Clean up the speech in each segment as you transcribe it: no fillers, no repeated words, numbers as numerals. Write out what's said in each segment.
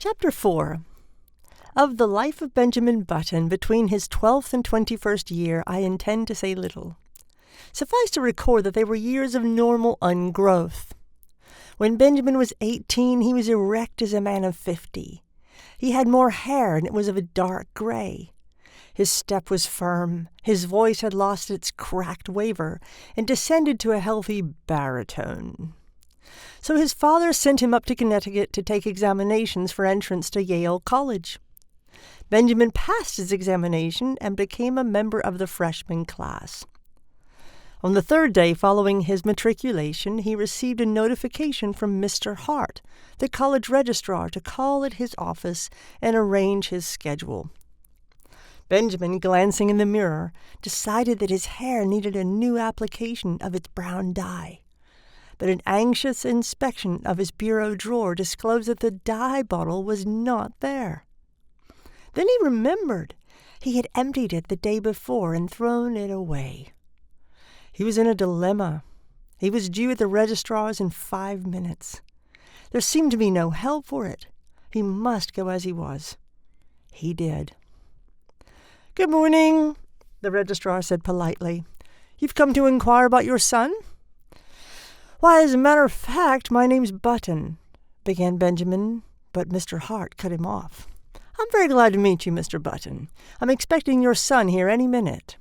Chapter 4. Of the life of Benjamin Button between his 12th and 21st year I intend to say little. Suffice to record that they were years of normal ungrowth. When Benjamin was 18, he was erect as a man of 50. He had more hair, and it was of a dark gray. His step was firm, his voice had lost its cracked waver, and descended to a healthy baritone. So his father sent him up to Connecticut to take examinations for entrance to Yale College. Benjamin passed his examination and became a member of the freshman class. On the third day following his matriculation, he received a notification from Mr. Hart, the college registrar, to call at his office and arrange his schedule. Benjamin, glancing in the mirror, decided that his hair needed a new application of its brown dye. But an anxious inspection of his bureau drawer disclosed that the dye bottle was not there. Then he remembered he had emptied it the day before and thrown it away. He was in a dilemma. He was due at the registrar's in 5 minutes. There seemed to be no help for it. He must go as he was. He did. "Good morning," the registrar said politely. "You've come to inquire about your son?" "Why, as a matter of fact, my name's Button," began Benjamin, but Mr. Hart cut him off. "I'm very glad to meet you, Mr. Button. I'm expecting your son here any minute."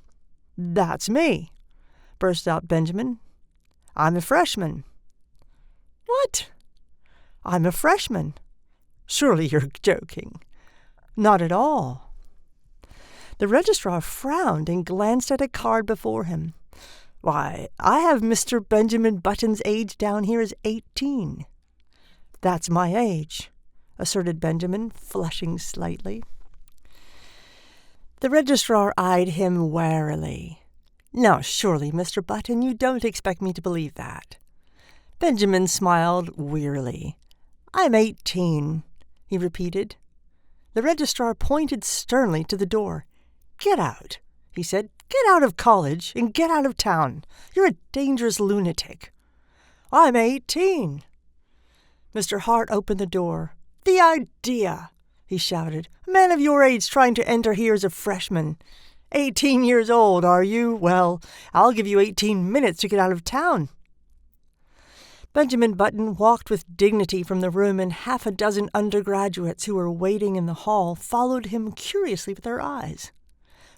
"That's me," burst out Benjamin. "I'm a freshman." "What?" "I'm a freshman." "Surely you're joking." "Not at all." The registrar frowned and glanced at a card before him. "Why, I have Mr. Benjamin Button's age down here as 18. "That's my age," asserted Benjamin, flushing slightly. The registrar eyed him warily. "Now, surely, Mr. Button, you don't expect me to believe that." Benjamin smiled wearily. "I'm 18, he repeated. The registrar pointed sternly to the door. "Get out," he said. "Get out of college and get out of town. You're a dangerous lunatic." "I'm 18. Mr. Hart opened the door. "The idea!" he shouted. "A man of your age trying to enter here as a freshman. 18 years old, are you? Well, I'll give you 18 minutes to get out of town." Benjamin Button walked with dignity from the room, and half a dozen undergraduates who were waiting in the hall followed him curiously with their eyes.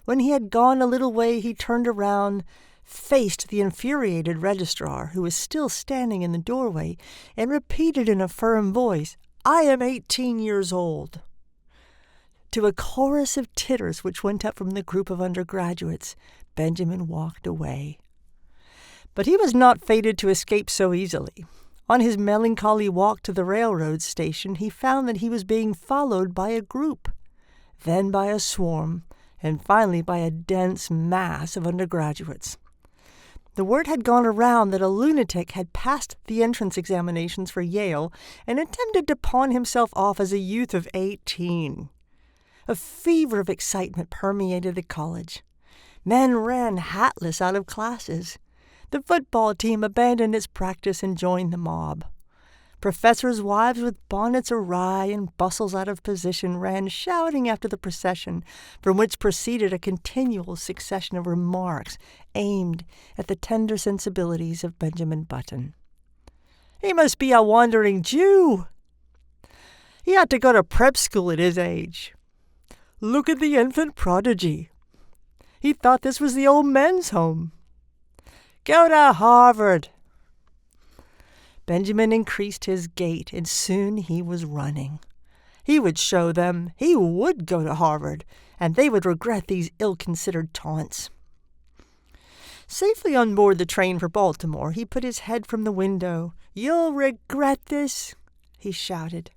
When he had gone a little way, he turned around, faced the infuriated registrar, who was still standing in the doorway, and repeated in a firm voice, "I am 18 years old." To a chorus of titters which went up from the group of undergraduates, Benjamin walked away. But he was not fated to escape so easily. On his melancholy walk to the railroad station, he found that he was being followed by a group, then by a swarm, and finally by a dense mass of undergraduates. The word had gone around that a lunatic had passed the entrance examinations for Yale and attempted to pawn himself off as a youth of 18. A fever of excitement permeated the college. Men ran hatless out of classes. The football team abandoned its practice and joined the mob. Professors' wives with bonnets awry and bustles out of position ran shouting after the procession, from which proceeded a continual succession of remarks aimed at the tender sensibilities of Benjamin Button. "He must be a wandering Jew." "He ought to go to prep school at his age." "Look at the infant prodigy." "He thought this was the old men's home." "Go to Harvard." Benjamin increased his gait, and soon he was running. He would show them he would go to Harvard, and they would regret these ill-considered taunts. Safely on board the train for Baltimore, he put his head from the window. "You'll regret this," he shouted.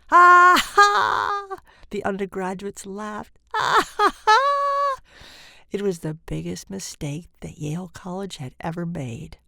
"Ha, ha!" The undergraduates laughed. "Ha, ha, ha!" It was the biggest mistake that Yale College had ever made.